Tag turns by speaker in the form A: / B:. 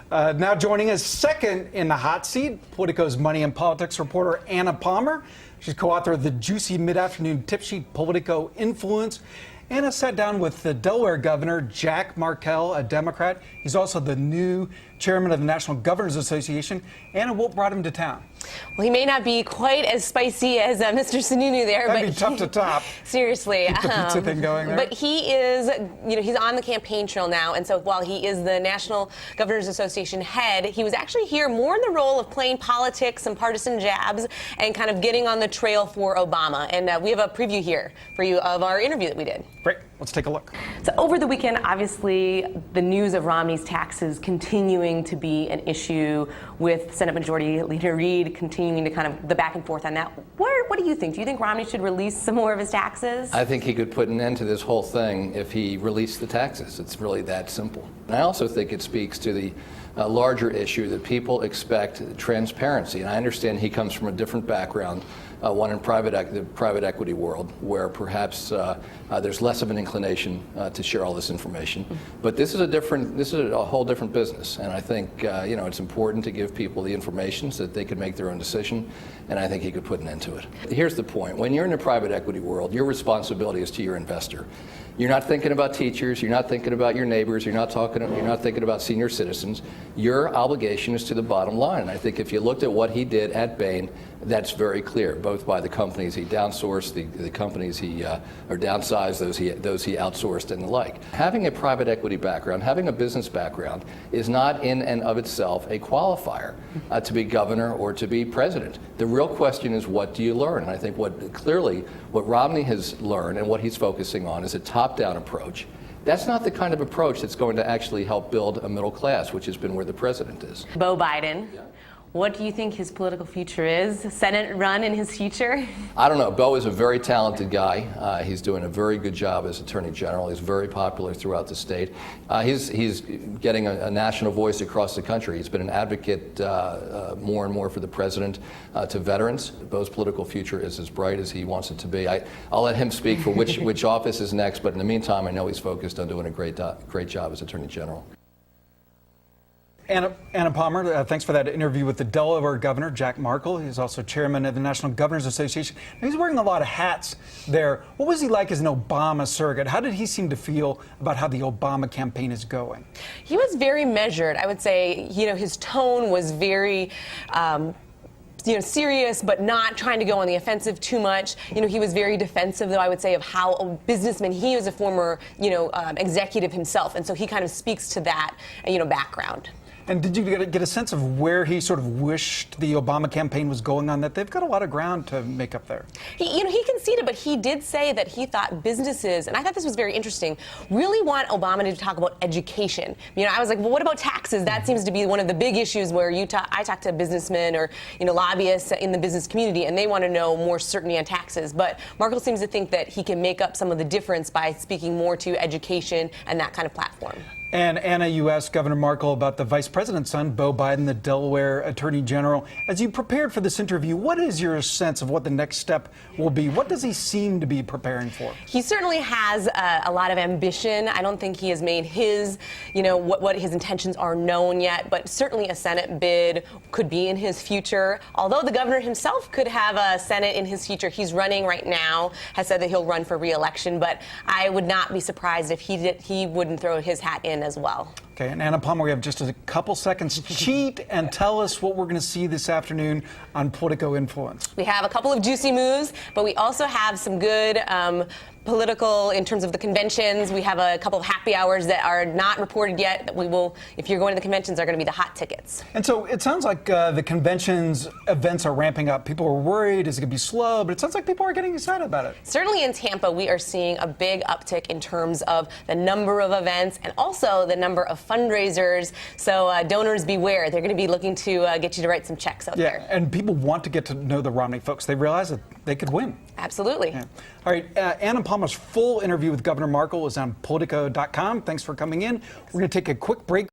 A: Now joining us second in the hot seat, Politico's money and politics reporter Anna Palmer. She's co-author of the juicy mid-afternoon tip sheet Politico Influence. Anna sat down with the Delaware Governor, Jack Markell, a Democrat. He's also the new chairman of the National Governors Association. Anna, what brought him to town?
B: Well, he may not be quite as spicy as Mr. Sununu there.
A: That'd be tough to top.
B: Seriously.
A: Keep the pizza thing going there.
B: But he is, he's on the campaign trail now. And so while he is the National Governors Association head, he was actually here more in the role of playing politics and partisan jabs and kind of getting on the trail for Obama. And we have a preview here for you of our interview that we did.
A: Great. Let's take a look.
B: So over the weekend, obviously, the news of Romney's taxes continuing to be an issue with Senate Majority Leader Reid continuing to kind of the back and forth on that. What do you think? Do you think Romney should release some more of his taxes?
C: I think he could put an end to this whole thing if he released the taxes. It's really that simple. And I also think it speaks to the larger issue that people expect transparency. And I understand he comes from a different background, one in the private equity world, where perhaps there's less of an inclination to share all this information. But this is a whole different business, and I think it's important to give people the information so that they can make their own decision. And I think he could put an end to it. Here's the point: when you're in the private equity world, your responsibility is to your investor. You're not thinking about teachers. You're not thinking about your neighbors. You're not thinking about senior citizens. Your obligation is to the bottom line. And I think if you looked at what he did at Bain, that's very clear, both by the companies he downsourced, the companies he or downsized, those he outsourced, and the like. Having a private equity background, having a business background, is not in and of itself a qualifier to be governor or to be president. The real question is, what do you learn? And I think what Romney has learned and what he's focusing on is a top-down approach. That's not the kind of approach that's going to actually help build a middle class, which has been where the president is.
B: Beau Biden. Yeah. What do you think his political future is? Senate run in his future?
C: I don't know. Beau is a very talented guy. He's doing a very good job as Attorney General. He's very popular throughout the state. He's getting a national voice across the country. He's been an advocate more and more for the president to veterans. Beau's political future is as bright as he wants it to be. I'll let him speak for which office is next, but in the meantime, I know he's focused on doing a great job as Attorney General.
A: Anna Palmer, thanks for that interview with the Delaware Governor, Jack Markell. He's also chairman of the National Governors Association. He's wearing a lot of hats there. What was he like as an Obama surrogate? How did he seem to feel about how the Obama campaign is going?
B: He was very measured. I would say, his tone was very serious, but not trying to go on the offensive too much. He was very defensive, though, I would say, of how a businessman, he was a former, executive himself, and so he kind of speaks to that, background.
A: And did you get a sense of where he sort of wished the Obama campaign was going on that? They've got a lot of ground to make up there.
B: He conceded, but he did say that he thought businesses, and I thought this was very interesting, really want Obama to talk about education. I was like, well, what about taxes? That seems to be one of the big issues where I talk to businessmen or, lobbyists in the business community, and they want to know more certainty on taxes. But Markell seems to think that he can make up some of the difference by speaking more to education and that kind of platform.
A: And Anna, you asked Governor Markell about the vice president's son, Beau Biden, the Delaware Attorney General. As you prepared for this interview, what is your sense of what the next step will be? What does he seem to be preparing for?
B: He certainly has a lot of ambition. I don't think he has made his, what his intentions are known yet, but certainly a Senate bid could be in his future. Although the governor himself could have a Senate in his future. He's running right now, has said that he'll run for re-election, but I would not be surprised if he wouldn't throw his hat in as well.
A: Okay, and Anna Palmer, we have just a couple seconds. Cheat and tell us what we're going to see this afternoon on Politico Influence.
B: We have a couple of juicy moves, but we also have some good political, in terms of the conventions. We have a couple of happy hours that are not reported yet that we will, if you're going to the conventions, are going to be the hot tickets.
A: And so it sounds like the conventions events are ramping up. People are worried, is it going to be slow? But it sounds like people are getting excited about it.
B: Certainly in Tampa, we are seeing a big uptick in terms of the number of events and also the number of fundraisers. So donors beware. They're going to be looking to get you to write some checks out there.
A: Yeah, and people want to get to know the Romney folks. They realize that they could win.
B: Absolutely.
A: Yeah. All right, Anna Palmer's full interview with Governor Markell is on Politico.com. Thanks for coming in. We're going to take a quick break.